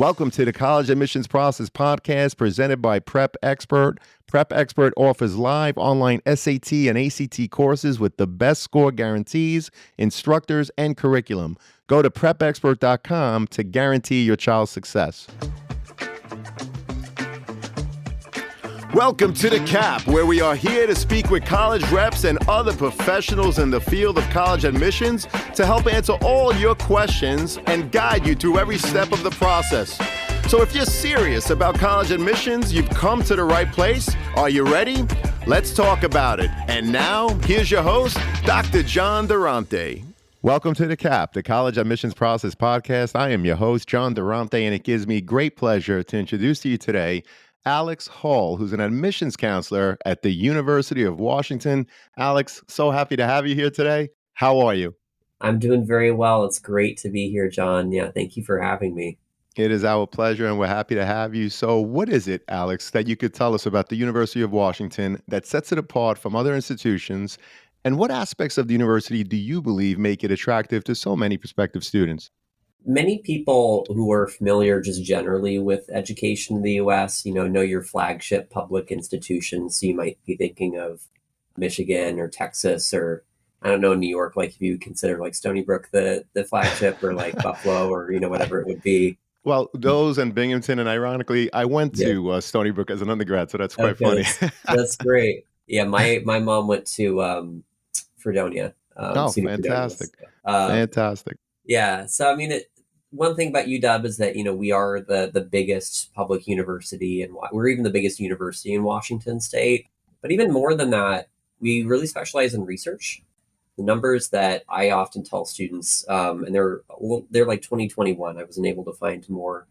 Welcome to the College Admissions Process Podcast presented by Prep Expert. Prep Expert offers live online SAT and ACT courses with the best score guarantees, instructors, and curriculum. Go to prepexpert.com to guarantee your child's success. Welcome to The Cap, where we are here to speak with college reps and other professionals in the field of college admissions to help answer all your questions and guide you through every step of the process. So if you're serious about college admissions, you've come to the right place. Are you ready? Let's talk about it. And now, here's your host, Dr. John Durante. Welcome to The Cap, the College Admissions Process Podcast. I am your host, John Durante, and it gives me great pleasure to introduce to you today Alex Hall, who's an admissions counselor at the University of Washington. Alex, so happy to have you here today. How are you? I'm doing very well. It's great to be here, John. Yeah, thank you for having me. It is our pleasure, and we're happy to have you. So what is it, Alex, that you could tell us about the University of Washington that sets it apart from other institutions? And what aspects of the university do you believe make it attractive to so many prospective students? Many people who are familiar just generally with education in the U.S., know your flagship public institutions. So you might be thinking of Michigan or Texas or, I don't know, New York, like if you consider like Stony Brook the flagship or like Buffalo or, whatever it would be. Well, those and Binghamton, and ironically, I went to Stony Brook as an undergrad, so that's quite funny. That's great. Yeah, my mom went to Fredonia. Fantastic. Fantastic. Yeah. So, one thing about UW is that, we are the biggest public university, and we're even the biggest university in Washington State. But even more than that, we really specialize in research. The numbers that I often tell students, and they're like 2021. I wasn't able to find more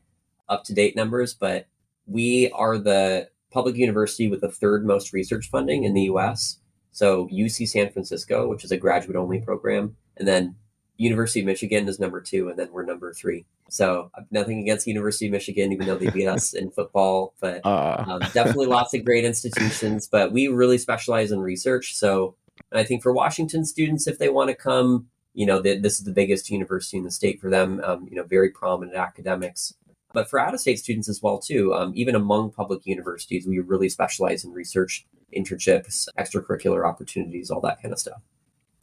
up-to-date numbers, but we are the public university with the third most research funding in the U.S. So UC San Francisco, which is a graduate-only program, and then University of Michigan is number 2, and then we're number 3. So nothing against University of Michigan, even though they beat us in football, but definitely lots of great institutions. But we really specialize in research. So I think for Washington students, if they want to come, this is the biggest university in the state for them, very prominent academics. But for out-of-state students as well, too, even among public universities, we really specialize in research, internships, extracurricular opportunities, all that kind of stuff.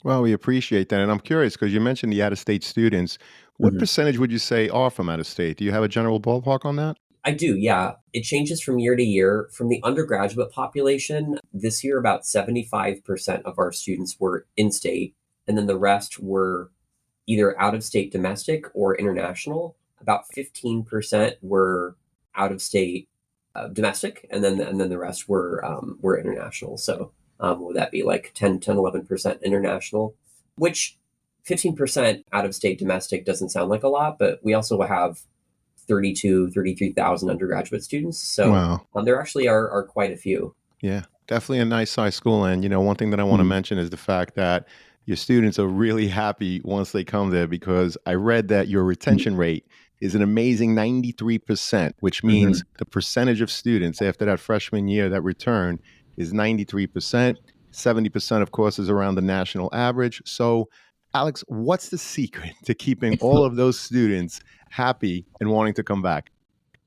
Well, we appreciate that. And I'm curious, because you mentioned the out-of-state students. What percentage would you say are from out-of-state? Do you have a general ballpark on that? I do, yeah. It changes from year to year. From the undergraduate population, this year about 75% of our students were in-state, and then the rest were either out-of-state domestic or international. About 15% were out-of-state domestic, and then the rest were international. So would that be like 11% international, which 15% out-of-state domestic doesn't sound like a lot, but we also have 33,000 undergraduate students. So wow. There actually are quite a few. Yeah, definitely a nice size school. And, one thing that I want to mention is the fact that your students are really happy once they come there, because I read that your retention rate is an amazing 93%, which means the percentage of students after that freshman year that return is 93%. 70%, of course, is around the national average. So, Alex, what's the secret to keeping all of those students happy and wanting to come back?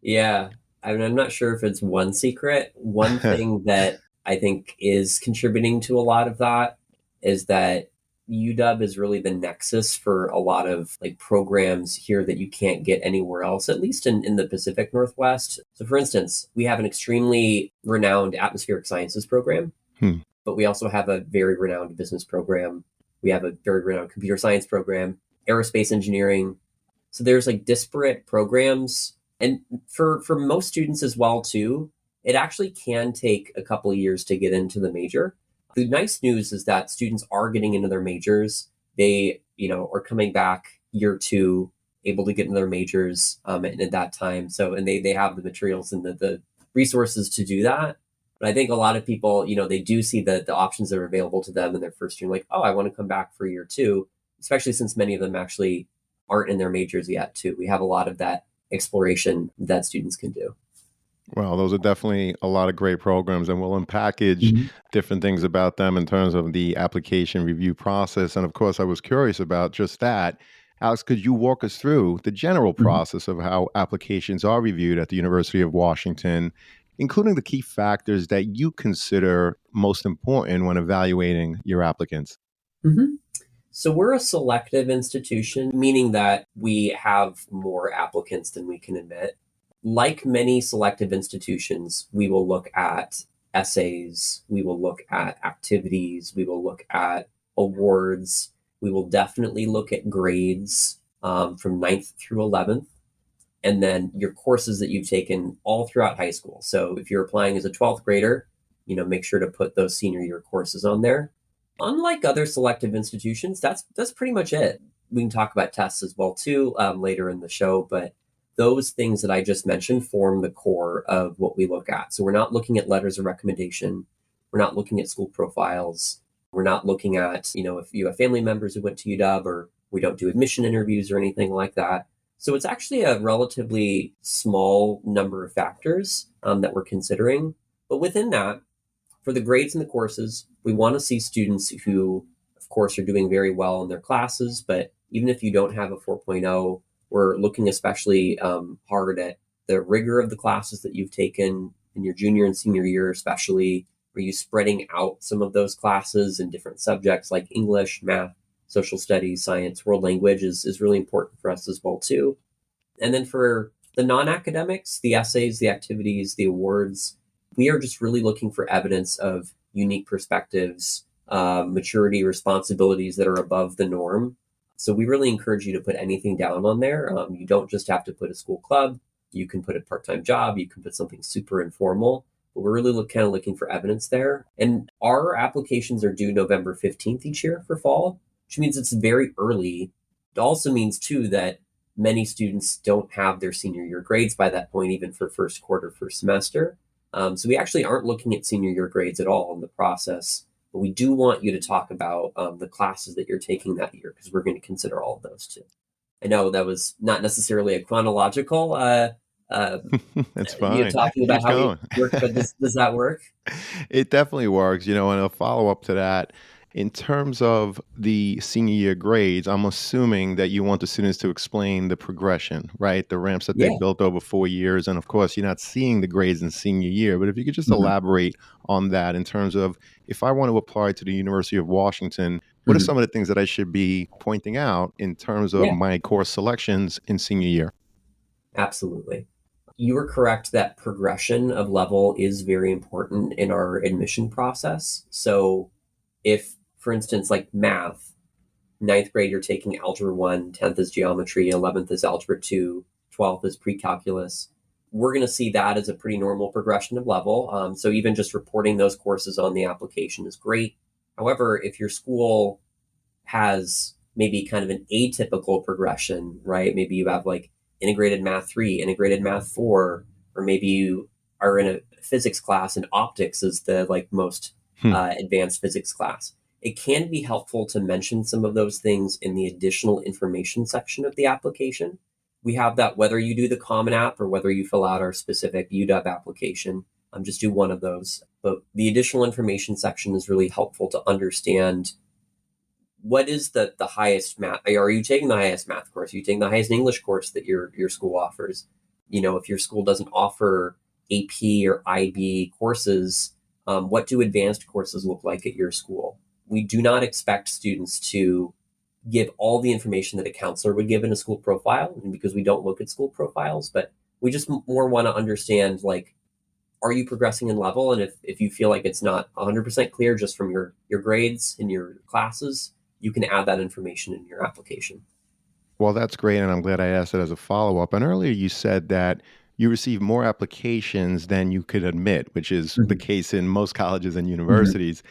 Yeah, I'm not sure if it's one secret. One thing that I think is contributing to a lot of that is that UW is really the nexus for a lot of like programs here that you can't get anywhere else, at least in the Pacific Northwest. So for instance, we have an extremely renowned atmospheric sciences program, but we also have a very renowned business program. We have a very renowned computer science program, aerospace engineering. So there's like disparate programs. And for most students as well, too, it actually can take a couple of years to get into the major. The nice news is that students are getting into their majors. They, are coming back year 2, able to get into their majors at that time. So, and they have the materials and the resources to do that. But I think a lot of people, they do see the options that are available to them in their first year, like, oh, I want to come back for year 2, especially since many of them actually aren't in their majors yet, too. We have a lot of that exploration that students can do. Well, those are definitely a lot of great programs, and we'll unpackage different things about them in terms of the application review process. And of course, I was curious about just that. Alex, could you walk us through the general Mhm. process of how applications are reviewed at the University of Washington, including the key factors that you consider most important when evaluating your applicants? Mhm. So we're a selective institution, meaning that we have more applicants than we can admit. Like many selective institutions, we will look at essays, we will look at activities, we will look at awards, we will definitely look at grades from ninth through 11th, and then your courses that you've taken all throughout high school. So if you're applying as a 12th grader, make sure to put those senior year courses on there. Unlike other selective institutions, that's pretty much it. We can talk about tests as well too later in the show, but those things that I just mentioned form the core of what we look at. So we're not looking at letters of recommendation. We're not looking at school profiles. We're not looking at, if you have family members who went to UW, or we don't do admission interviews or anything like that. So it's actually a relatively small number of factors that we're considering. But within that, for the grades and the courses, we want to see students who, of course, are doing very well in their classes. But even if you don't have a 4.0, we're looking especially hard at the rigor of the classes that you've taken in your junior and senior year, especially. Are you spreading out some of those classes in different subjects like English, math, social studies, science, world language is really important for us as well too. And then for the non-academics, the essays, the activities, the awards, we are just really looking for evidence of unique perspectives, maturity, responsibilities that are above the norm. So we really encourage you to put anything down on there. You don't just have to put a school club. You can put a part-time job. You can put something super informal. But we're really kind of looking for evidence there. And our applications are due November 15th each year for fall, which means it's very early. It also means, too, that many students don't have their senior year grades by that point, even for first quarter, first semester. So we actually aren't looking at senior year grades at all in the process, but we do want you to talk about the classes that you're taking that year, because we're going to consider all of those too. I know that was not necessarily a chronological, uh, That's fine. talking about Keep how we going. work, but does that work? It definitely works, and a follow up to that. In terms of the senior year grades, I'm assuming that you want the students to explain the progression, right? The ramps that they Yeah. built over 4 years. And of course, you're not seeing the grades in senior year. But if you could just Mhm. elaborate on that in terms of if I want to apply to the University of Washington, what are Mhm. some of the things that I should be pointing out in terms of Yeah, my course selections in senior year? absolutely. You were correct that progression of level is very important in our admission process. So if, for instance, like math, ninth grade, you're taking Algebra 1, 10th is geometry, 11th is Algebra 2, 12th is pre-calculus. We're going to see that as a pretty normal progression of level. So even just reporting those courses on the application is great. However, if your school has maybe kind of an atypical progression, right? Maybe you have like integrated math 3, integrated math 4, or maybe you are in a physics class and optics is the like most Hmm. advanced physics class. It can be helpful to mention some of those things in the additional information section of the application. We have that whether you do the Common App or whether you fill out our specific UW application. Just do one of those. But the additional information section is really helpful to understand what is the highest math. Are you taking the highest math course? Are you taking the highest English course that your school offers? If your school doesn't offer AP or IB courses, what do advanced courses look like at your school? We do not expect students to give all the information that a counselor would give in a school profile, and because we don't look at school profiles, but we just more want to understand, like, are you progressing in level? And if you feel like it's not 100% clear just from your grades in your classes, you can add that information in your application. Well, that's great, and I'm glad I asked it as a follow-up. And earlier you said that you receive more applications than you could admit, which is the Mhm. case in most colleges and Mhm. universities.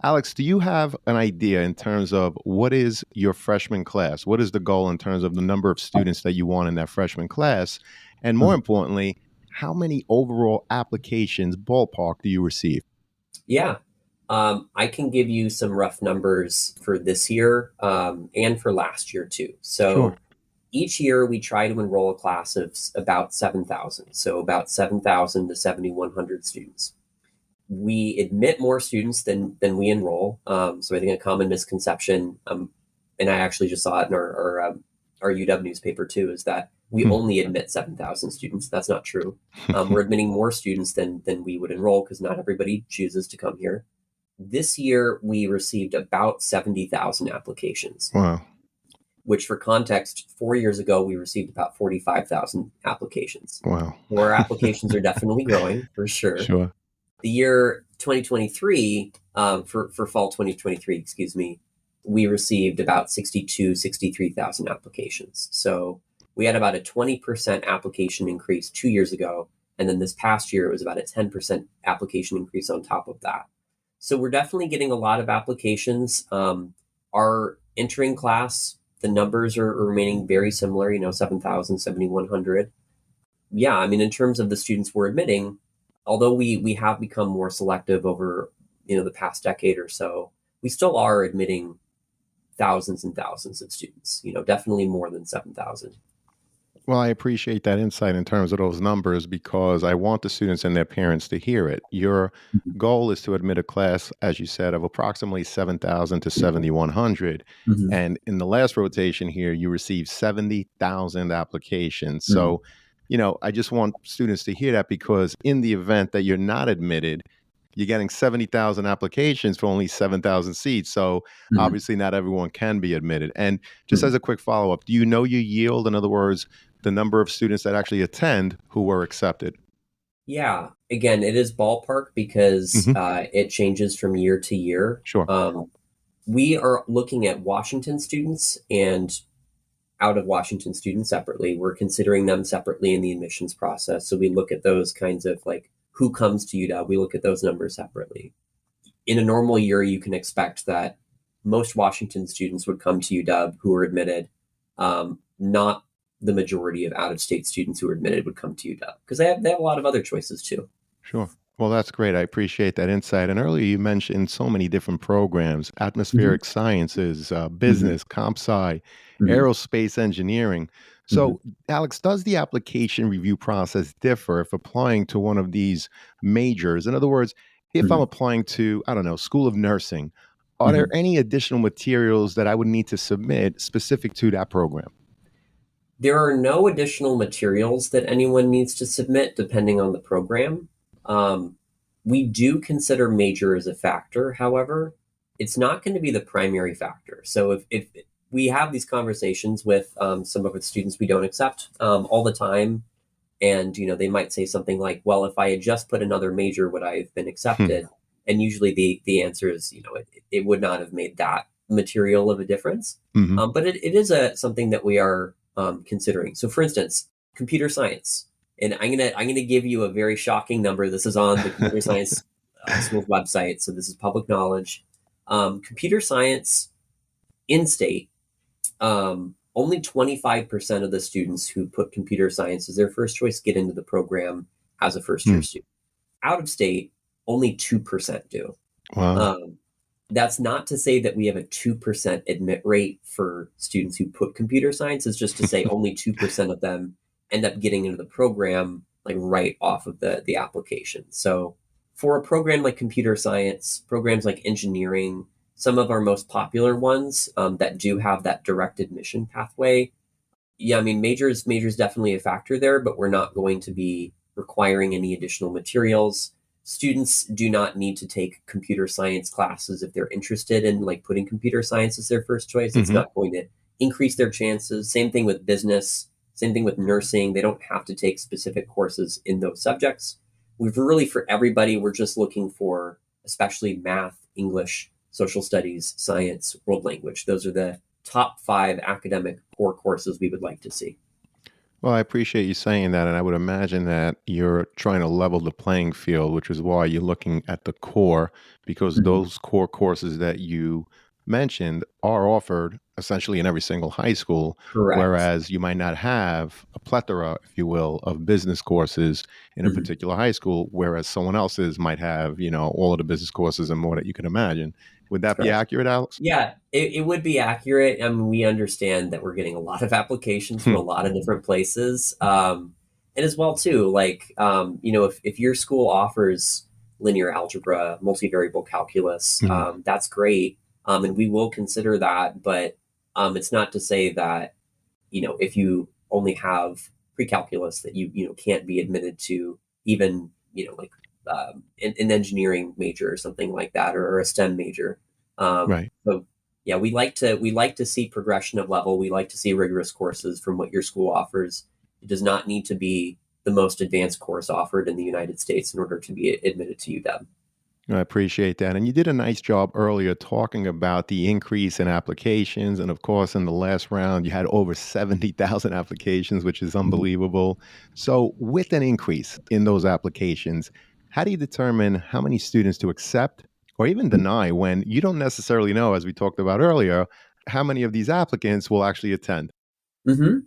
Alex, do you have an idea in terms of what is your freshman class? What is the goal in terms of the number of students that you want in that freshman class? And more Mhm. importantly, how many overall applications ballpark do you receive? Yeah. I can give you some rough numbers for this year and for last year too. Sure. So each year we try to enroll a class of about 7,000. So about 7,000 to 7,100 students. We admit more students than we enroll. So I think a common misconception, and I actually just saw it in our our UW newspaper too, is that we Hmm. only admit 7,000 students. That's not true. We're admitting more students than we would enroll because not everybody chooses to come here. This year, we received about 70,000 applications, Wow. which for context, 4 years ago, we received about 45,000 applications. Wow. So our applications are definitely growing for sure. Sure. The year 2023, for fall 2023, excuse me, we received about 63,000 applications. So we had about a 20% application increase 2 years ago. And then this past year, it was about a 10% application increase on top of that. So we're definitely getting a lot of applications. Our entering class, the numbers are remaining very similar, 7,000, 7,100. Yeah, I mean, in terms of the students we're admitting, although we have become more selective over, the past decade or so, we still are admitting thousands and thousands of students, definitely more than 7,000. Well, I appreciate that insight in terms of those numbers because I want the students and their parents to hear it. Your goal is to admit a class, as you said, of approximately 7,000 to 7,100. Mhm. And in the last rotation here, you received 70,000 applications. Mhm. So, I just want students to hear that because in the event that you're not admitted, you're getting 70,000 applications for only 7,000 seats. So Mhm. obviously not everyone can be admitted. And just Mhm. as a quick follow-up, do you know your yield? In other words, the number of students that actually attend who were accepted? Yeah, again, it is ballpark because Hmm. it changes from year to year. Sure. We are looking at Washington students and out of Washington students separately. We're considering them separately in the admissions process. So we look at those kinds of like who comes to UW. We look at those numbers separately. In a normal year, you can expect that most Washington students would come to UW who are admitted. Not the majority of out of state students who are admitted would come to UW because they have a lot of other choices too. Sure. Well, that's great. I appreciate that insight. And earlier you mentioned so many different programs: Mhm. atmospheric sciences, Mhm. business, comp sci, Mhm. aerospace engineering. Mhm. So, Alex, does the application review process differ if applying to one of these majors? In other words, if I'm Mhm. applying to, I don't know, School of Nursing, are there Mhm. any additional materials that I would need to submit specific to that program? There are no additional materials that anyone needs to submit depending on the program. Um, we do consider major as a factor, however, it's not going to be the primary factor. So if we have these conversations with some of the students we don't accept all the time, and they might say something like, "Well, if I had just put another major, would I have been Hmm. accepted?" And usually the answer is, it would not have made that material of a difference. Hmm. But it is something that we are considering. So, for instance, computer science, and I'm gonna give you a very shocking number. This is on the computer science school's website, so this is public knowledge. Computer science in state, only 25% of the students who put computer science as their first choice get into the program as a first year student. Out of state, only 2% do. Wow. Um, that's not to say that we have a 2% admit rate for students who put computer science. It's just to say only 2% of them end up getting into the program like right off of the application. So for a program like computer science, programs like engineering, some of our most popular ones that do have that direct admission pathway. Yeah, I mean, majors definitely a factor there, but we're not going to be requiring any additional materials. Students do not need to take computer science classes if they're interested in like putting computer science as their first choice. It's Hmm. not going to increase their chances. Same thing with business, same thing with nursing. They don't have to take specific courses in those subjects. We've really for everybody, we're just looking for especially math, English, social studies, science, world language. Those are the top 5 academic core courses we would like to see. Well, I appreciate you saying that. And I would imagine that you're trying to level the playing field, which is why you're looking at the core, because Mhm. those core courses that you mentioned are offered essentially in every single high school, Correct. whereas you might not have a plethora, if you will, of business courses in a Mhm. particular high school, whereas someone else's might have, all of the business courses and more that you can imagine. Would that be Correct. accurate, Alex? Yeah, it would be accurate. I mean, we understand that we're getting a lot of applications from a Hmm. lot of different places. And as well too, like, if your school offers linear algebra, multivariable calculus, Hmm. that's great. And we will consider that, but it's not to say that if you only have pre-calculus, that you can't be admitted to even like an engineering major or something like that, or a STEM major. Right. So yeah, we like to see progression of level. We like to see rigorous courses from what your school offers. It does not need to be the most advanced course offered in the United States in order to be admitted to UW. I appreciate that. And you did a nice job earlier talking about the increase in applications. And of course, in the last round, you had over 70,000 applications, which is unbelievable. So, with an increase in those applications, how do you determine how many students to accept or even deny when you don't necessarily know, as we talked about earlier, how many of these applicants will actually attend? hmm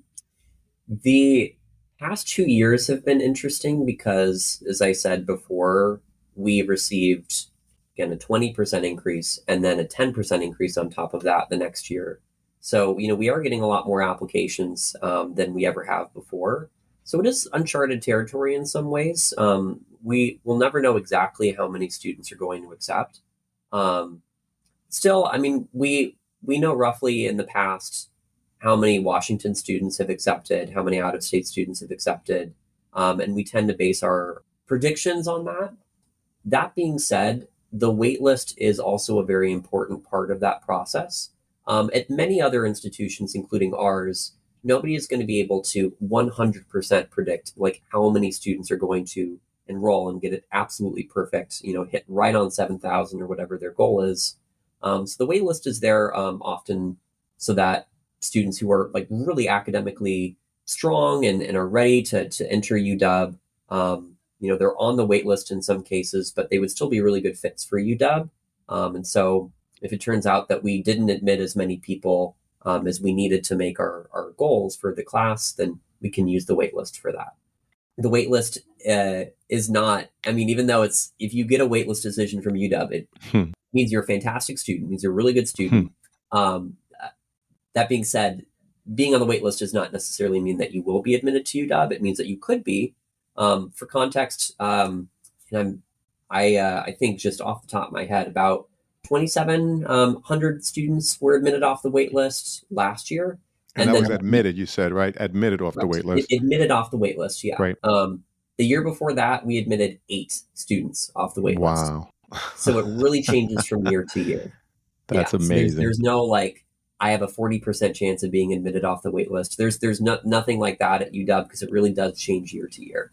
The past 2 years have been interesting because, as I said before, we received again a 20% increase and then a 10% increase on top of that the next year. So, we are getting a lot more applications than we ever have before. So it is uncharted territory in some ways. We will never know exactly how many students are going to accept. Um, Still, I mean, we know roughly in the past how many Washington students have accepted, how many out of state students have accepted, and we tend to base our predictions on that. That being said, the wait list is also a very important part of that process. At many other institutions, including ours, nobody is going to be able to 100% predict like how many students are going to enroll and get it absolutely perfect, hit right on 7,000 or whatever their goal is. So the wait list is there often so that students who are like really academically strong and are ready to enter UW, they're on the wait list in some cases, but they would still be really good fits for UW. And so if it turns out that we didn't admit as many people as we needed to make our goals for the class, then we can use the wait list for that. The wait list is not, I mean, even though if you get a wait list decision from UW, it Hmm. means you're a fantastic student, means you're a really good Hmm. student. That being said, being on the wait list does not necessarily mean that you will be admitted to UW. It means that you could be. For context, and I think just off the top of my head, about 2,700 students were admitted off the wait list last year, And and that then was admitted, you said, right? Admitted off the wait list. admitted off the wait list. Yeah. Right. The year before that, we admitted 8 students off the wait list. Wow. So it really changes from year to year. Yeah. That's So there's amazing. there's no like I have a 40% chance of being admitted off the wait list. There's nothing like that at UW because it really does change year to year.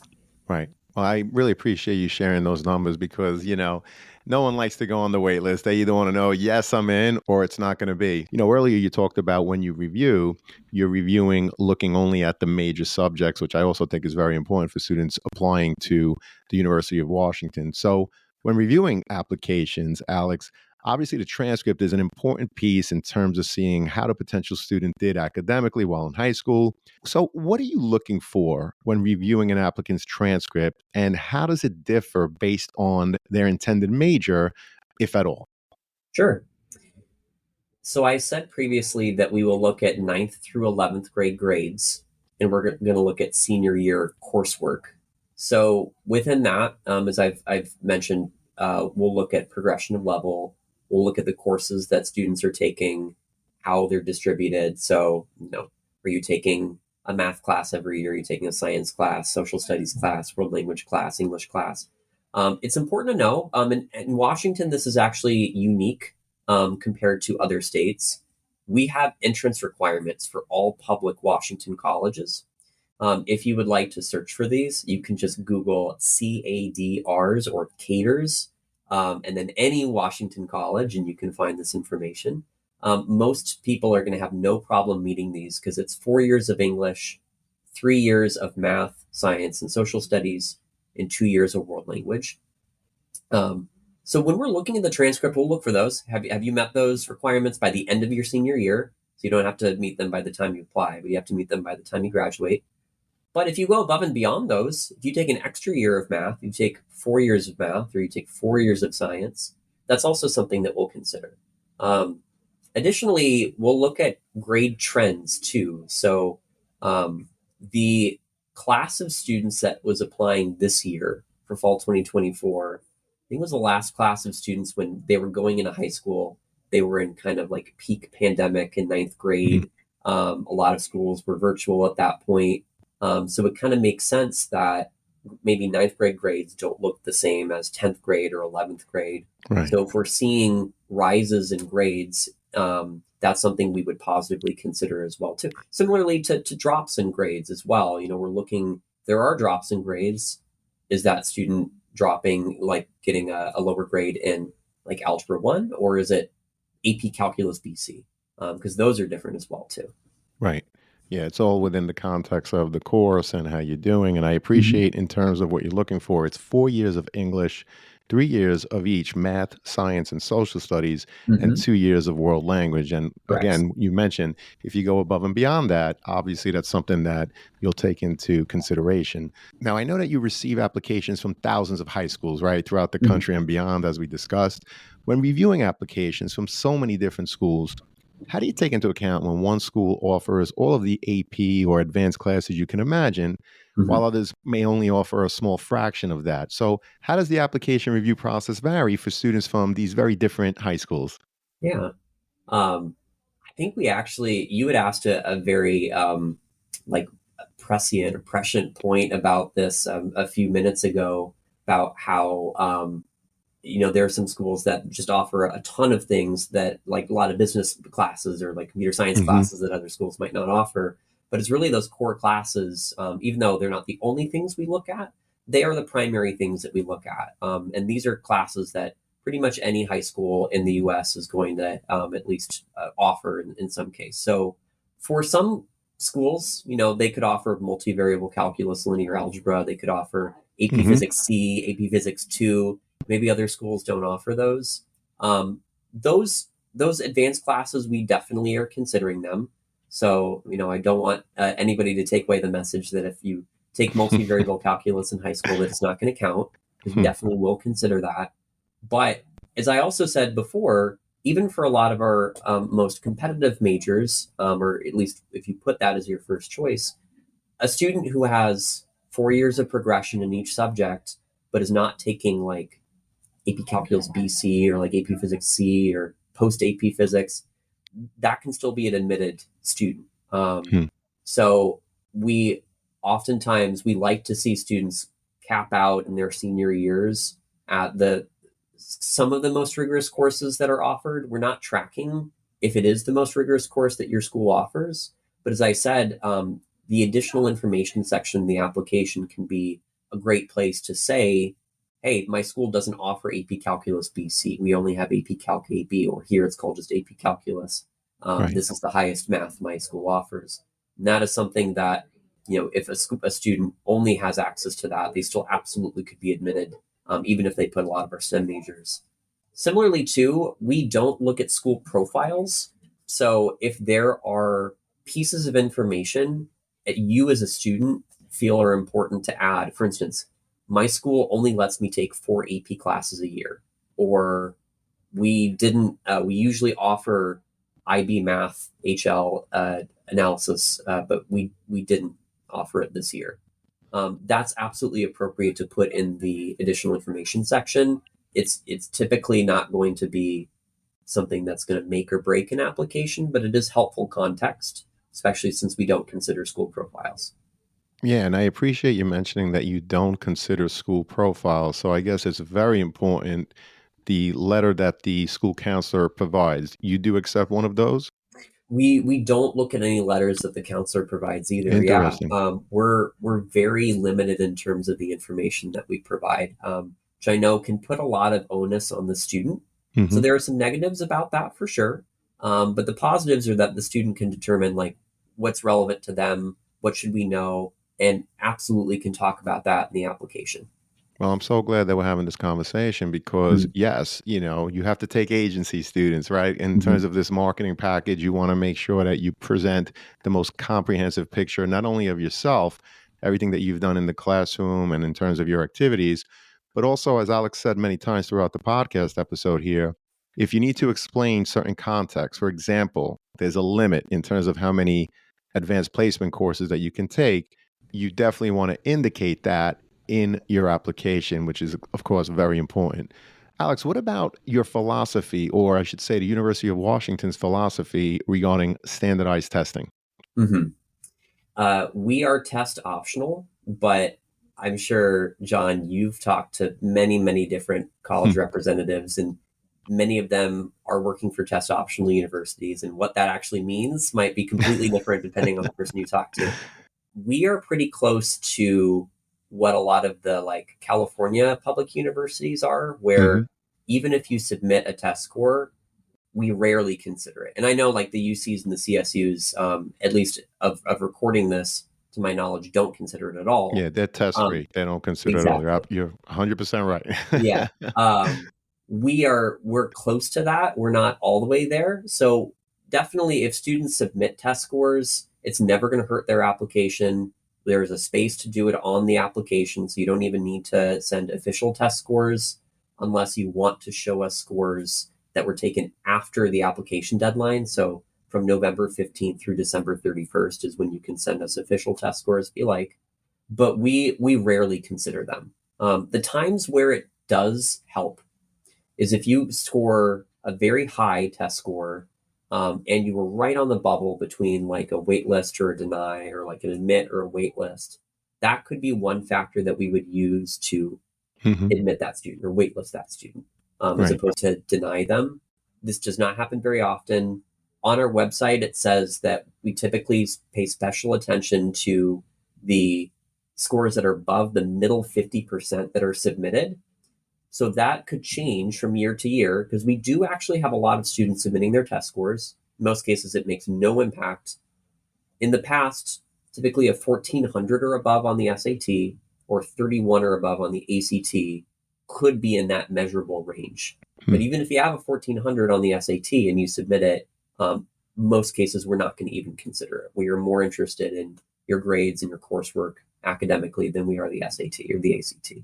Right. Well, I really appreciate you sharing those numbers because, no one likes to go on the wait list. They either want to know, yes, I'm in, or it's not going to be. Earlier you talked about when you review, you're reviewing looking only at the major subjects, which I also think is very important for students applying to the University of Washington. So when reviewing applications, Alex, obviously the transcript is an important piece in terms of seeing how the potential student did academically while in high school. So, what are you looking for when reviewing an applicant's transcript, and how does it differ based on their intended major, if at all? Sure. So I said previously that we will look at ninth through 11th grade grades, and we're going to look at senior year coursework. So within that, as I've mentioned, we'll look at progression of level. We'll look at the courses that students are taking, how they're distributed. So, are you taking a math class every year? Are you taking a science class, social studies class, world language class, English class? It's important to know. In Washington, this is actually unique compared to other states. We have entrance requirements for all public Washington colleges. If you would like to search for these, you can just Google CADRs or CADRs, and then any Washington college, and you can find this information. Most people are going to have no problem meeting these because it's 4 years of English, 3 years of math, science, and social studies, and 2 years of world language. So when we're looking at the transcript, we'll look for those. Have you met those requirements by the end of your senior year? So you don't have to meet them by the time you apply, but you have to meet them by the time you graduate. But if you go above and beyond those, if you take an extra year of math, you take 4 years of math, or you take 4 years of science, that's also something that we'll consider. Additionally, we'll look at grade trends too. So the class of students that was applying this year for fall 2024, I think it was the last class of students when they were going into high school. They were in kind of like peak pandemic in ninth grade. A lot of schools were virtual at that point. So it kind of makes sense that maybe ninth grade grades don't look the same as 10th grade or 11th grade. Right. So if we're seeing rises in grades, that's something we would positively consider as well too. Similarly to drops in grades as well. We're looking, there are drops in grades. Is that student dropping, like getting a lower grade in like Algebra 1, or is it AP Calculus BC? Because those are different as well too. Right. Yeah, it's all within the context of the course and how you're doing. And I appreciate in terms of what you're looking for, it's 4 years of English, 3 years of each math, science, and social studies, and 2 years of world language. And Correct. again, you mentioned if you go above and beyond that, obviously that's something that you'll take into consideration. Now, I know that you receive applications from thousands of high schools, right, throughout the country and beyond, as we discussed. When reviewing applications from so many different schools, how do you take into account when one school offers all of the AP or advanced classes you can imagine, while others may only offer a small fraction of that? So, how does the application review process vary for students from these very different high schools? Yeah. I think you had asked a very like prescient point about this a few minutes ago about how there are some schools that just offer a ton of things that, like a lot of business classes or like computer science classes that other schools might not offer. But it's really those core classes, even though they're not the only things we look at, they are the primary things that we look at. And these are classes that pretty much any high school in the US is going to at least offer in some case. So for some schools, they could offer multivariable calculus, linear algebra. They could offer AP Physics C, AP Physics 2. Maybe other schools don't offer those. Those advanced classes, we definitely are considering them. So, I don't want anybody to take away the message that if you take multivariable calculus in high school, that it's not going to count, because we definitely will consider that. But as I also said before, even for a lot of our most competitive majors, or at least if you put that as your first choice, a student who has 4 years of progression in each subject, but is not taking like AP Calculus BC or like AP Physics C or post AP Physics, that can still be an admitted student. So we like to see students cap out in their senior years at some of the most rigorous courses that are offered. We're not tracking if it is the most rigorous course that your school offers, but as I said, the additional information section in the application can be a great place to say, hey, my school doesn't offer AP Calculus BC. We only have AP Calc AB, or here it's called just AP Calculus. This is the highest math my school offers. And that is something that, if a student only has access to that, they still absolutely could be admitted, even if they put a lot of our STEM majors. Similarly, too, we don't look at school profiles. So if there are pieces of information that you as a student feel are important to add, for instance, my school only lets me take 4 AP classes a year, or we usually offer IB Math HL analysis, but we didn't offer it this year. That's absolutely appropriate to put in the additional information section. It's typically not going to be something that's going to make or break an application, but it is helpful context, especially since we don't consider school profiles. Yeah, and I appreciate you mentioning that you don't consider school profiles. So I guess it's very important the letter that the school counselor provides. You do accept one of those? We don't look at any letters that the counselor provides either. Interesting. We're very limited in terms of the information that we provide, which I know can put a lot of onus on the student. So there are some negatives about that for sure. But the positives are that the student can determine like what's relevant to them, what should we know, and absolutely can talk about that in the application. Well, I'm so glad that we're having this conversation because, yes, you have to take agency students, right? In terms of this marketing package, you want to make sure that you present the most comprehensive picture, not only of yourself, everything that you've done in the classroom and in terms of your activities, but also, as Alex said many times throughout the podcast episode here, if you need to explain certain contexts, for example, there's a limit in terms of how many advanced placement courses that you can take, you definitely want to indicate that in your application, which is, of course, very important. Alex, what about your philosophy, or I should say the University of Washington's philosophy regarding standardized testing? hmm we are test optional, but I'm sure, John, you've talked to many, many different college representatives, and many of them are working for test optional universities. And what that actually means might be completely different depending on the person you talk to. We are pretty close to what a lot of the like California public universities are, Hmm. where even if you submit a test score, we rarely consider it. And I know like the UCs and the CSUs, at least of recording this, to my knowledge, don't consider it at all. Yeah, they're test Um, free. They don't consider it all. exactly. You're 100% Yeah. right. We're close to that. We're not all the way there. So definitely if students submit test scores, it's never going to hurt their application. There's a space to do it on the application. So you don't even need to send official test scores unless you want to show us scores that were taken after the application deadline. So from November 15th through December 31st is when you can send us official test scores if you like. But we rarely consider them. The times where it does help is if you score a very high test score, and you were right on the bubble between like a wait list or a deny or like an admit or a wait list. That could be one factor that we would use to Hmm. admit that student or waitlist that student, as Right. opposed to deny them. This does not happen very often. On our website, it says that we typically pay special attention to the scores that are above the middle 50% that are submitted. So that could change from year to year because we do actually have a lot of students submitting their test scores. In most cases, it makes no impact. In the past, typically a 1400 or above on the SAT or 31 or above on the ACT could be in that measurable range. But Hmm. even if you have a 1400 on the SAT and you submit it, most cases we're not going to even consider it. We are more interested in your grades and your coursework academically than we are the SAT or the ACT.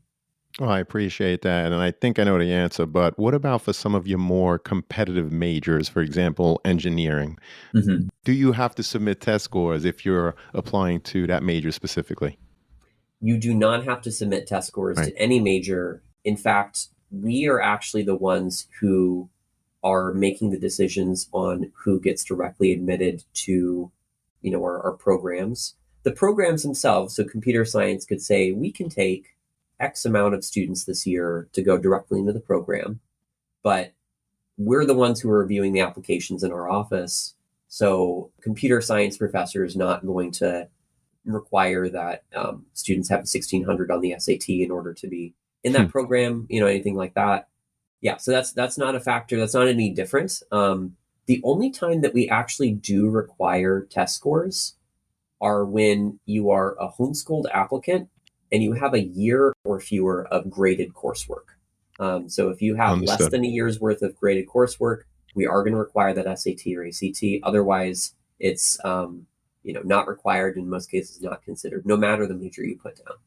Oh, I appreciate that. And I think I know the answer, but what about for some of your more competitive majors, for example, engineering? Mhm. Do you have to submit test scores if you're applying to that major specifically? You do not have to submit test scores Right. to any major. In fact, we are actually the ones who are making the decisions on who gets directly admitted to, our programs. The programs themselves, so computer science could say we can take X amount of students this year to go directly into the program, but we're the ones who are reviewing the applications in our office. So computer science professor is not going to require that students have a 1600 on the SAT in order to be in Hmm. that program, anything like that. Yeah, so that's not a factor. That's not any different. The only time that we actually do require test scores are when you are a homeschooled applicant and you have a year or fewer of graded coursework. So if you have less Understood. than a year's worth of graded coursework, we are going to require that SAT or ACT. Otherwise, it's not required, in most cases not considered, no matter the major you put down.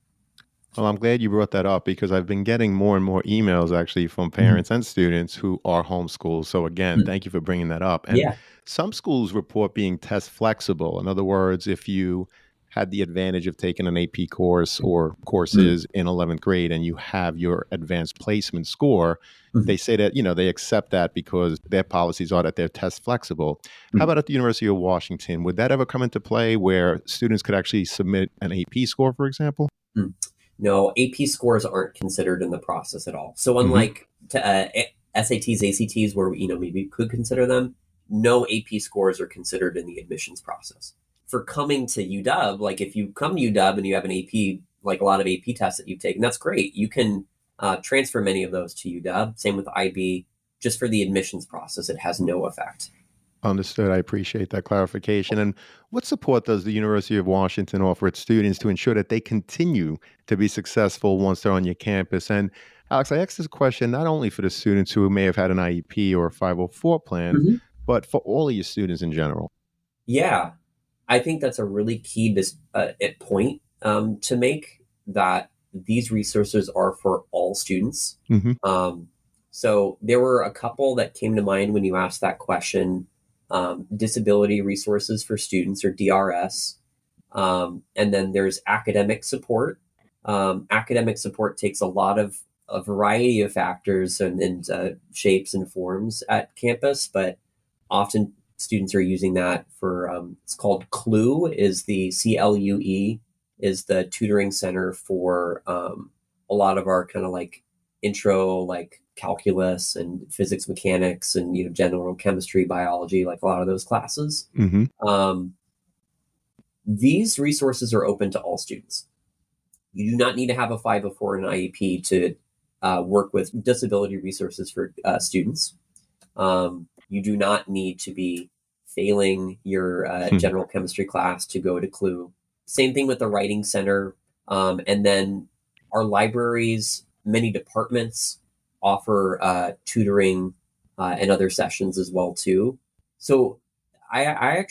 Well, I'm glad you brought that up because I've been getting more and more emails actually from Mhm. parents and students who are homeschooled. So, again, Mm. thank you for bringing that up. And Yeah. some schools report being test flexible. In other words, if you had the advantage of taking an AP course or Mm. courses in 11th grade and you have your advanced placement score, Mhm. they say that, they accept that because their policies are that they're test flexible. How Mm. about at the University of Washington? Would that ever come into play where students could actually submit an AP score, for example? Mm. No, AP scores aren't considered in the process at all. So Hmm. unlike SATs, ACTs, where maybe we could consider them, no AP scores are considered in the admissions process. For coming to UW, like if you come to UW and you have an AP, like a lot of AP tests that you've taken, that's great. You can transfer many of those to UW. Same with IB. Just for the admissions process, it has no effect. Understood. I appreciate that clarification. And what support does the University of Washington offer its students to ensure that they continue to be successful once they're on your campus? And Alex, I asked this question not only for the students who may have had an IEP or a 504 plan, Mhm. but for all of your students in general. Yeah, I think that's a really key point to make, that these resources are for all students. Hmm. Um, so there were a couple that came to mind when you asked that question. Disability resources for students, or DRS. And then there's academic support. Academic support takes a lot of a variety of factors and shapes and forms at campus, but often students are using that for it's called CLUE, is the CLUE, is the tutoring center for a lot of our kind of like intro, like calculus and physics, mechanics, and general chemistry, biology, like a lot of those classes. Hmm. These resources are open to all students. You do not need to have a 504 and an IEP to work with disability resources for students. You do not need to be failing your general chemistry class to go to CLUE. Same thing with the Writing Center. And then our libraries, many departments offer tutoring and other sessions as well too. So I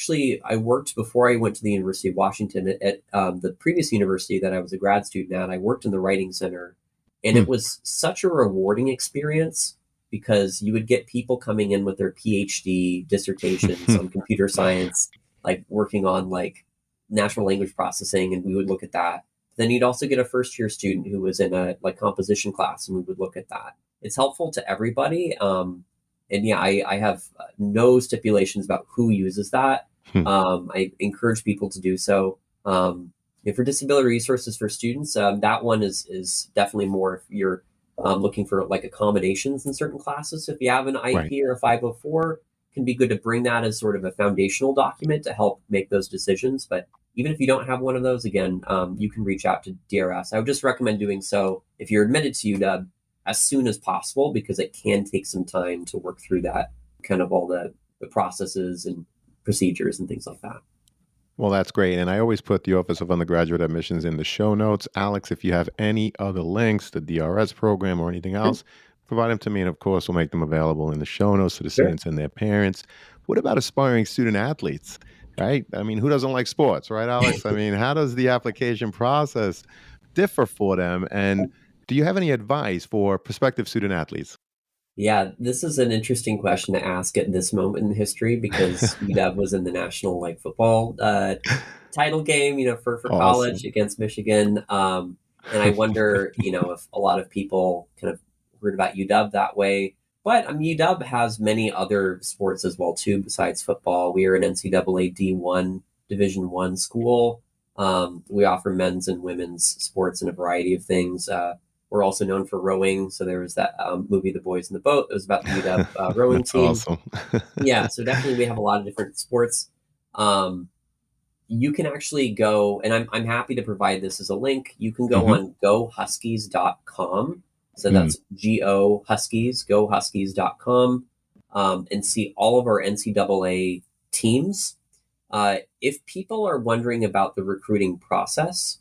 worked before I went to the University of Washington at the previous university that I was a grad student at. I worked in the Writing Center, and it was such a rewarding experience because you would get people coming in with their PhD dissertations on computer science, like working on like natural language processing, and we would look at that. Then you'd also get a first year student who was in a like composition class, and we would look at that. It's helpful to everybody. And yeah, I have no stipulations about who uses that. I encourage people to do so. For disability resources for students, that one is definitely more if you're looking for like accommodations in certain classes. So if you have an IEP Right. or a 504, it can be good to bring that as sort of a foundational document to help make those decisions. But even if you don't have one of those, again, you can reach out to DRS. I would just recommend doing so if you're admitted to UW as soon as possible, because it can take some time to work through that, kind of all the processes and procedures and things like that. Well, that's great. And I always put the Office of Undergraduate Admissions in the show notes. Alex, if you have any other links, the DRS program or anything else, provide them to me. And of course, we'll make them available in the show notes to the Sure. students and their parents. What about aspiring student athletes, right? I mean, who doesn't like sports, right, Alex? I mean, how does the application process differ for them? And do you have any advice for prospective student athletes? Yeah, this is an interesting question to ask at this moment in history because UW was in the national like football title game, for college Awesome. against Michigan. And I wonder, if a lot of people kind of heard about UW that way. But UW has many other sports as well too, besides football. We are an NCAA D1 Division One school. We offer men's and women's sports and a variety of things. We're also known for rowing. So there was that movie, The Boys in the Boat. It was about the UW rowing That's team. awesome. Yeah, so definitely we have a lot of different sports. You can actually go, and I'm happy to provide this as a link. You can go Mhm. on gohuskies.com. So Mm. that's GO Huskies, gohuskies.com, and see all of our NCAA teams. If people are wondering about the recruiting process,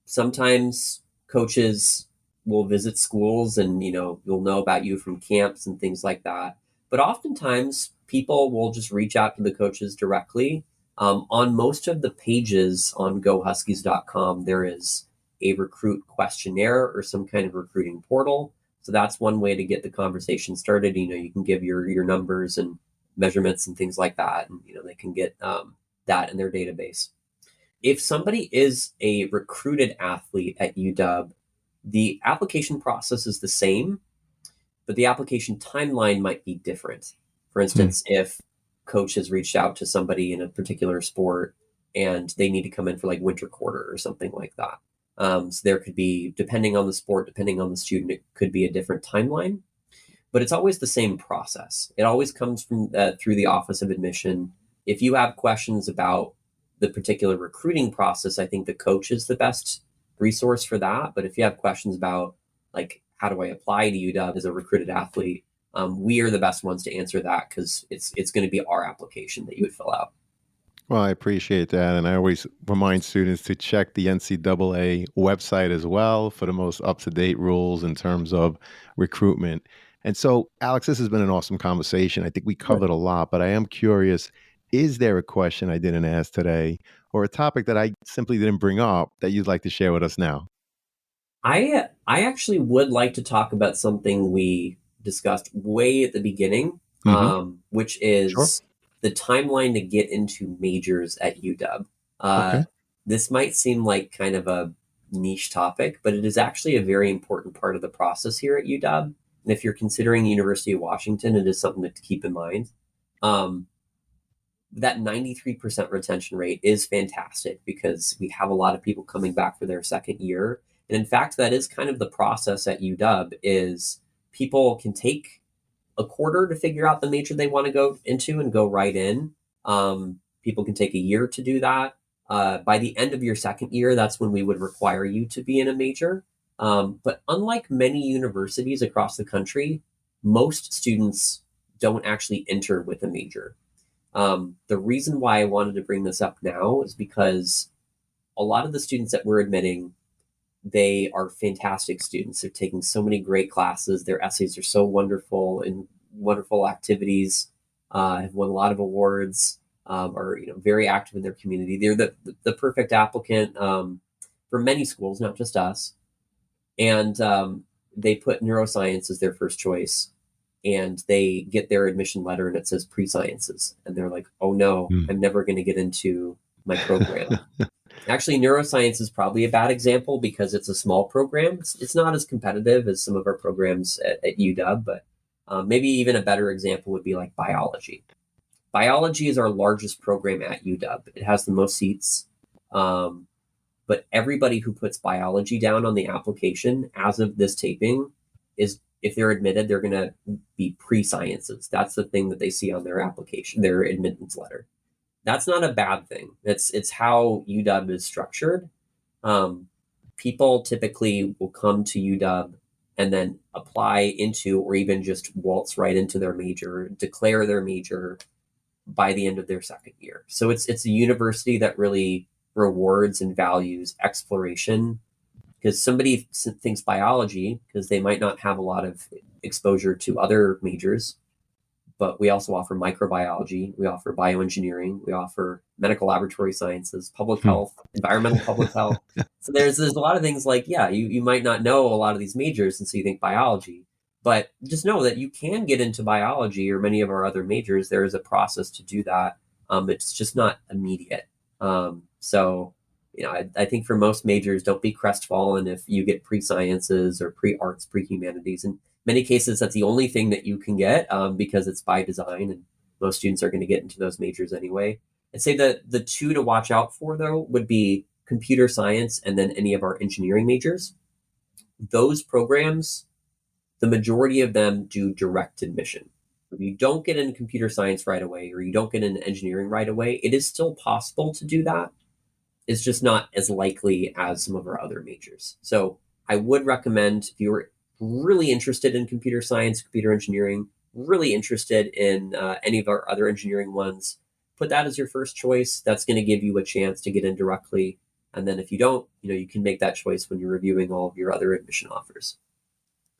sometimes coaches will visit schools and you'll know about you from camps and things like that, but oftentimes people will just reach out to the coaches directly. On most of the pages on gohuskies.com there is a recruit questionnaire or some kind of recruiting portal, so that's one way to get the conversation started. You can give your numbers and measurements and things like that, and they can get that in their database. If somebody is a recruited athlete at UW, the application process is the same, but the application timeline might be different. For instance, if coach has reached out to somebody in a particular sport and they need to come in for like winter quarter or something like that. So there could be, depending on the sport, depending on the student, it could be a different timeline, but it's always the same process. It always comes from through the Office of Admission. If you have questions about the particular recruiting process, I think the coach is the best resource for that. But if you have questions about like how do I apply to UW as a recruited athlete, we are the best ones to answer that because it's going to be our application that you would fill out. Well, I appreciate that. And I always remind students to check the NCAA website as well for the most up to date rules in terms of recruitment. And so, Alex, this has been an awesome conversation. I think we covered a lot, but I am curious, is there a question I didn't ask today or a topic that I simply didn't bring up that you'd like to share with us now? I actually would like to talk about something we discussed way at the beginning, Hmm. which Sure. is the timeline to get into majors at UW. Okay. This might seem like kind of a niche topic, but it is actually a very important part of the process here at UW. And if you're considering University of Washington, it is something to keep in mind. That 93% retention rate is fantastic because we have a lot of people coming back for their second year. And in fact, that is kind of the process at UW is people can take a quarter to figure out the major they want to go into and go right in. People can take a year to do that. By the end of your second year, that's when we would require you to be in a major. But unlike many universities across the country, most students don't actually enter with a major. The reason why I wanted to bring this up now is because a lot of the students that we're admitting, they are fantastic students. They're taking so many great classes. Their essays are so wonderful and wonderful activities, have won a lot of awards, are very active in their community. They're the perfect applicant for many schools, not just us. And they put neuroscience as their first choice. And they get their admission letter and it says pre-sciences. And they're like, oh no, I'm never going to get into my program. Actually, neuroscience is probably a bad example because it's a small program. It's not as competitive as some of our programs at UW, but maybe even a better example would be like biology. Biology is our largest program at UW. It has the most seats. But everybody who puts biology down on the application as of this taping is, if they're admitted, they're going to be pre-sciences. That's the thing that they see on their application, their admittance letter. That's not a bad thing. It's how UW is structured. People typically will come to UW and then apply into, or even just waltz right into their major, declare their major by the end of their second year. So it's a university that really rewards and values exploration, because somebody thinks biology because they might not have a lot of exposure to other majors. But we also offer microbiology, we offer bioengineering, we offer medical laboratory sciences, public health, environmental public health. So there's a lot of things like, yeah, you might not know a lot of these majors, and so you think biology, but just know that you can get into biology or many of our other majors. There is a process to do that. It's just not immediate. So, I think for most majors, don't be crestfallen if you get pre-sciences or pre-arts, pre-humanities. In many cases, that's the only thing that you can get because it's by design, and most students are going to get into those majors anyway. I'd say that the two to watch out for, though, would be computer science and then any of our engineering majors. Those programs, the majority of them do direct admission. If you don't get into computer science right away, or you don't get into engineering right away, it is still possible to do that. It's just not as likely as some of our other majors. So I would recommend, if you're really interested in computer science, computer engineering, really interested in any of our other engineering ones, put that as your first choice. That's going to give you a chance to get in directly. And then if you don't, you can make that choice when you're reviewing all of your other admission offers.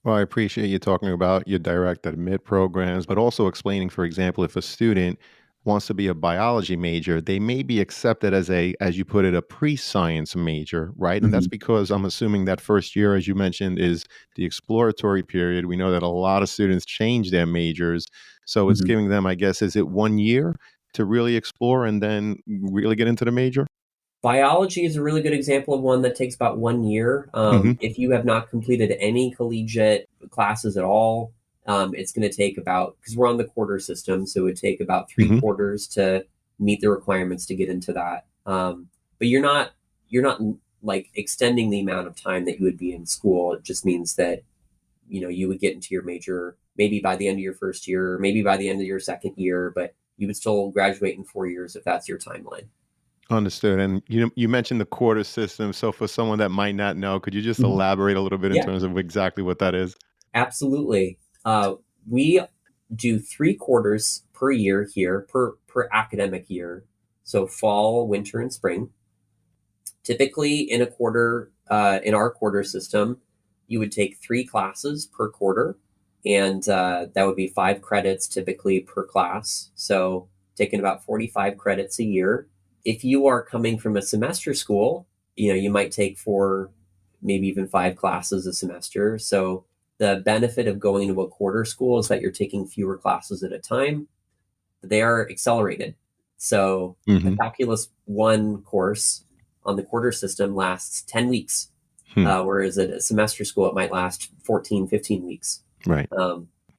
Well, I appreciate you talking about your direct admit programs, but also explaining, for example, if a student wants to be a biology major, they may be accepted as as you put it, a pre-science major, right? And that's because I'm assuming that first year, as you mentioned, is the exploratory period. We know that a lot of students change their majors. So it's giving them, I guess, is it 1 year to really explore and then really get into the major? Biology is a really good example of one that takes about 1 year. If you have not completed any collegiate classes at all, it's going to take about, because we're on the quarter system, so it would take about 3 quarters to meet the requirements to get into that. But you're not like extending the amount of time that you would be in school. It just means that you would get into your major maybe by the end of your first year, or maybe by the end of your second year, but you would still graduate in 4 years if that's your timeline. Understood. And you mentioned the quarter system. So for someone that might not know, could you just elaborate a little bit in Yeah, terms of exactly what that is? absolutely. We do 3 quarters per year here, per academic year. So fall, winter, and spring. Typically in a quarter, in our quarter system, you would take 3 classes per quarter, and that would be 5 credits typically per class. So taking about 45 credits a year. If you are coming from a semester school, you might take 4, maybe even 5 classes a semester. So the benefit of going to a quarter school is that you're taking fewer classes at a time. They are accelerated. So a Hmm. Calculus 1 course on the quarter system lasts 10 weeks. whereas at a semester school, it might last 14, 15 weeks. Right.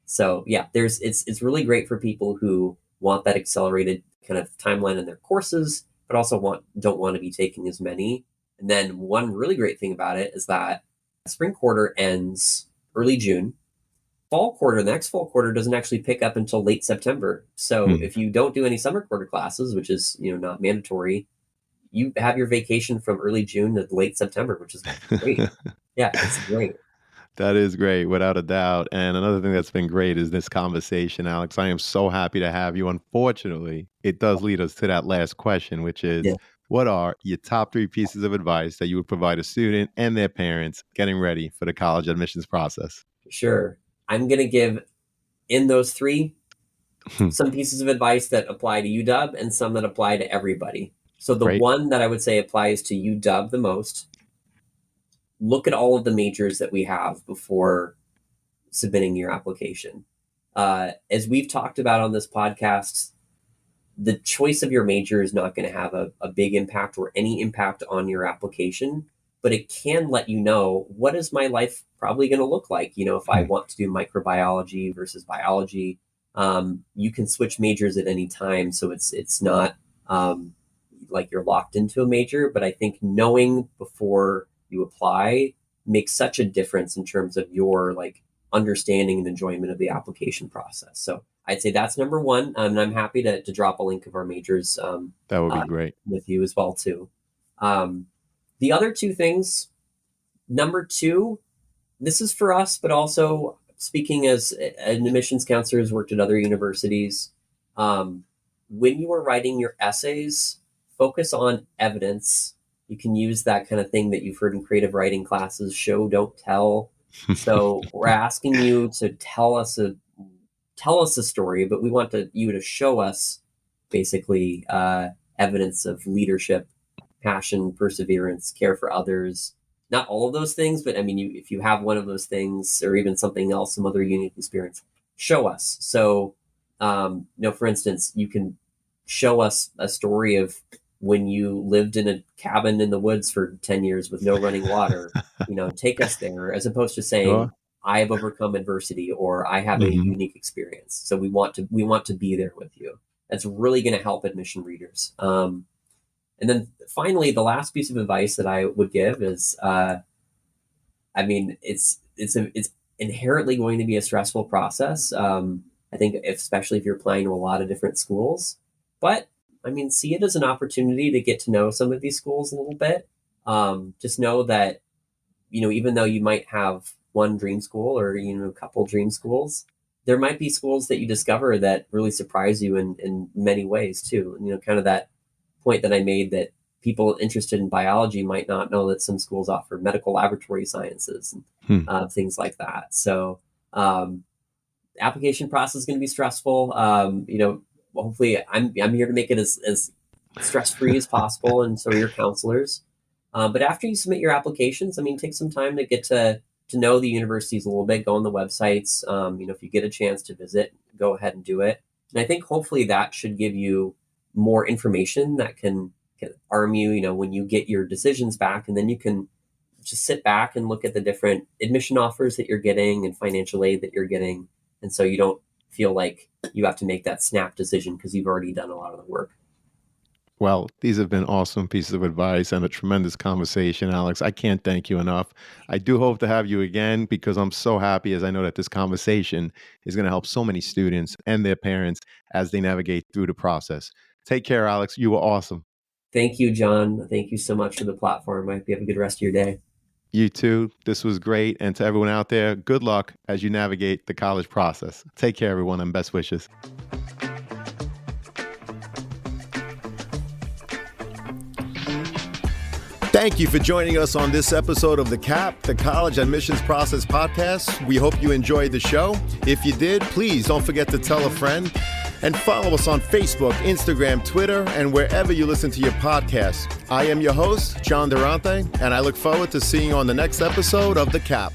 So yeah, it's really great for people who want that accelerated kind of timeline in their courses, but also don't want to be taking as many. And then one really great thing about it is that spring quarter ends early June. The next fall quarter doesn't actually pick up until late September. So if you don't do any summer quarter classes, which is, not mandatory, you have your vacation from early June to late September, which is great. Yeah, it's great. That is great, without a doubt. And another thing that's been great is this conversation, Alex. I am so happy to have you. Unfortunately, it does lead us to that last question, which is, what are your top 3 pieces of advice that you would provide a student and their parents getting ready for the college admissions process? Sure. I'm going to give, in those 3, some pieces of advice that apply to UW and some that apply to everybody. So the one that I would say applies to UW the most, look at all of the majors that we have before submitting your application. As we've talked about on this podcast, the choice of your major is not going to have a big impact or any impact on your application, but it can let you know, what is my life probably going to look like? If I want to do microbiology versus biology, you can switch majors at any time. So it's not like you're locked into a major, but I think knowing before you apply makes such a difference in terms of your understanding and enjoyment of the application process. So I'd say that's number 1. And I'm happy to drop a link of our majors. That would be great with you as well too. The other 2 things, number 2, this is for us, but also speaking as an admissions counselor who's worked at other universities. When you are writing your essays, focus on evidence. You can use that kind of thing that you've heard in creative writing classes, show, don't tell. So we're asking you to tell us a story, but we want you to show us basically evidence of leadership, passion, perseverance, care for others. Not all of those things, but if you have one of those things or even something else, some other unique experience, show us. So, for instance, you can show us a story of when you lived in a cabin in the woods for 10 years with no running water. Take us there, as opposed to saying, I have overcome adversity or I have a unique experience. So we want to be there with you. That's really going to help admission readers. And then finally, the last piece of advice that I would give is, it's inherently going to be a stressful process. I think especially if you're applying to a lot of different schools, but see it as an opportunity to get to know some of these schools a little bit. Just know that, even though you might have one dream school or, a couple dream schools, there might be schools that you discover that really surprise you in many ways too. Kind of that point that I made, that people interested in biology might not know that some schools offer medical laboratory sciences and things like that. So application process is going to be stressful. Hopefully I'm here to make it as stress-free as possible, and so are your counselors. But after you submit your applications, take some time to get to know the universities a little bit, go on the websites. If you get a chance to visit, go ahead and do it. And I think hopefully that should give you more information that can arm you, when you get your decisions back, and then you can just sit back and look at the different admission offers that you're getting and financial aid that you're getting. And so you don't feel like you have to make that snap decision because you've already done a lot of the work. Well, these have been awesome pieces of advice and a tremendous conversation, Alex. I can't thank you enough. I do hope to have you again, because I'm so happy, as I know that this conversation is going to help so many students and their parents as they navigate through the process. Take care, Alex. You were awesome. Thank you, John. Thank you so much for the platform. I hope you have a good rest of your day. You too. This was great. And to everyone out there, good luck as you navigate the college process. Take care, everyone, and best wishes. Thank you for joining us on this episode of The CAP, the College Admissions Process Podcast. We hope you enjoyed the show. If you did, please don't forget to tell a friend and follow us on Facebook, Instagram, Twitter, and wherever you listen to your podcasts. I am your host, John Durante, and I look forward to seeing you on the next episode of The CAP.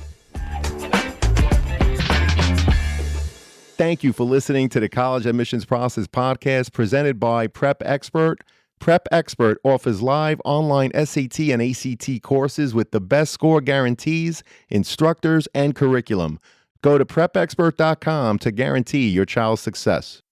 Thank you for listening to the College Admissions Process Podcast presented by Prep Expert. Prep Expert offers live online SAT and ACT courses with the best score guarantees, instructors, and curriculum. Go to prepexpert.com to guarantee your child's success.